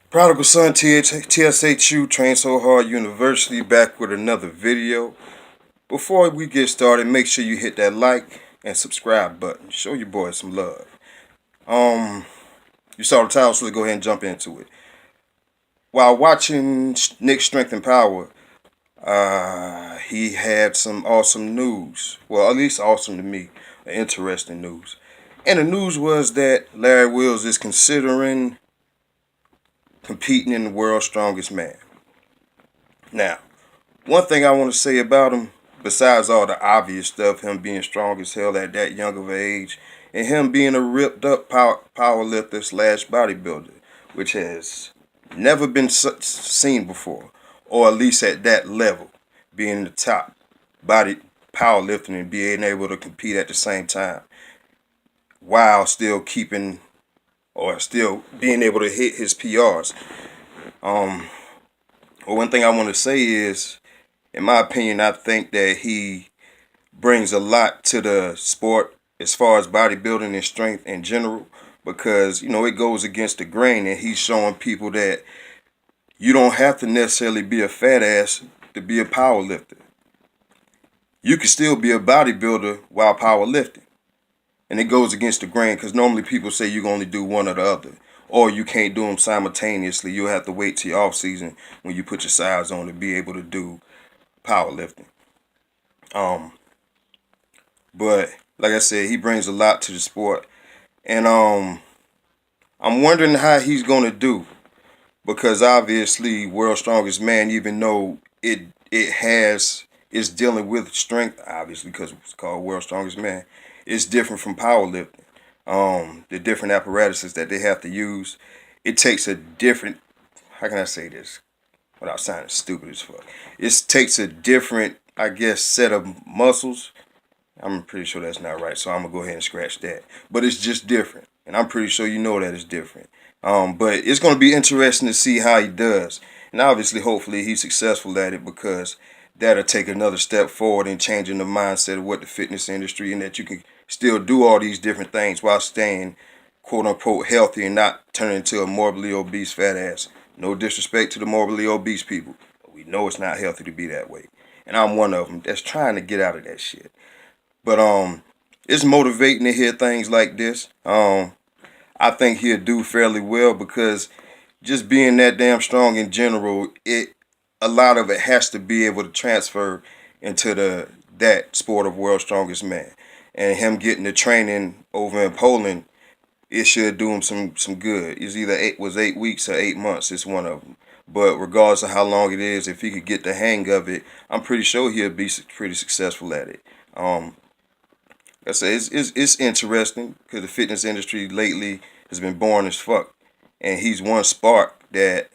Prodigal Son TSHU Train So Hard University back with another video. Before we get started, make sure you hit that like and subscribe button. Show your boys some love. You saw the title, so let's go ahead and jump into it. While watching Nick Strength and Power, he had some awesome news. Well, at least awesome to me, interesting news. And the news was that Larry Wheels is considering competing in the World's Strongest Man. Now, one thing I want to say about him, besides all the obvious stuff, him being strong as hell at that young of an age, and him being a ripped up power lifter slash bodybuilder, which has never been seen before, or at least at that level, being the top body powerlifting and being able to compete at the same time, while still keeping or still being able to hit his PRs. Well, one thing I want to say is, in my opinion, I think that he brings a lot to the sport as far as bodybuilding and strength in general, because it goes against the grain, and he's showing people that you don't have to necessarily be a fat ass to be a power lifter. You can still be a bodybuilder while powerlifting. And it goes against the grain, because normally people say you can only do one or the other, or you can't do them simultaneously. You'll have to wait till your off season when you put your size on to be able to do powerlifting. But like I said, he brings a lot to the sport, and I'm wondering how he's gonna do, because obviously World's Strongest Man, even though it's dealing with strength, obviously because it's called World's Strongest Man, it's different from powerlifting. The different apparatuses that they have to use, it takes a different, how can I say this without sounding stupid as fuck? It takes a different, I guess, set of muscles. I'm pretty sure that's not right, so I'm gonna go ahead and scratch that. But it's just different, and I'm pretty sure you know that it's different. But it's gonna be interesting to see how he does, and obviously, hopefully, he's successful at it, because that'll take another step forward in changing the mindset of what the fitness industry, and that you can still do all these different things while staying quote unquote healthy and not turning into a morbidly obese fat ass. No disrespect to the morbidly obese people, but we know it's not healthy to be that way. And I'm one of them that's trying to get out of that shit. But it's motivating to hear things like this. I think he'll do fairly well, because just being that damn strong in general, a lot of it has to be able to transfer into that sport of World's Strongest Man. And him getting the training over in Poland, it should do him some good. It's either 8 weeks or 8 months. It's one of them. But regardless of how long it is, if he could get the hang of it, I'm pretty sure he'll be pretty successful at it. Like I say, it's interesting, because the fitness industry lately has been boring as fuck, and he's one spark that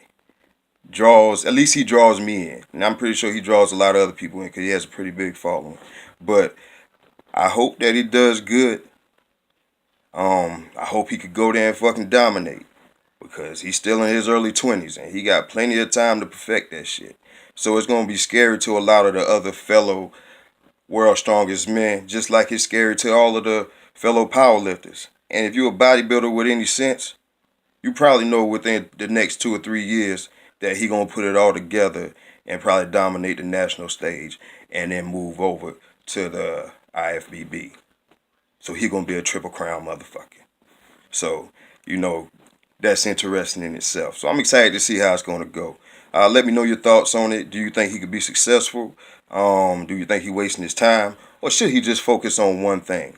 at least he draws me in, and I'm pretty sure he draws a lot of other people in, because he has a pretty big following. But I hope that he does good. I hope he could go there and fucking dominate, because he's still in his early 20s, and he got plenty of time to perfect that shit. So it's gonna be scary to a lot of the other fellow World's Strongest Men, just like it's scary to all of the fellow powerlifters. And if you're a bodybuilder with any sense, you probably know within the next 2 or 3 years that he gonna put it all together and probably dominate the national stage, and then move over to the IFBB. So he gonna be a triple crown motherfucker. So that's interesting in itself. So I'm excited to see how it's gonna go. Let me know your thoughts on it. Do you think he could be successful? Do you think he's wasting his time, or should he just focus on one thing?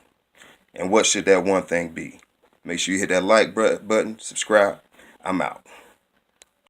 And what should that one thing be? Make sure you hit that like button, subscribe. I'm out.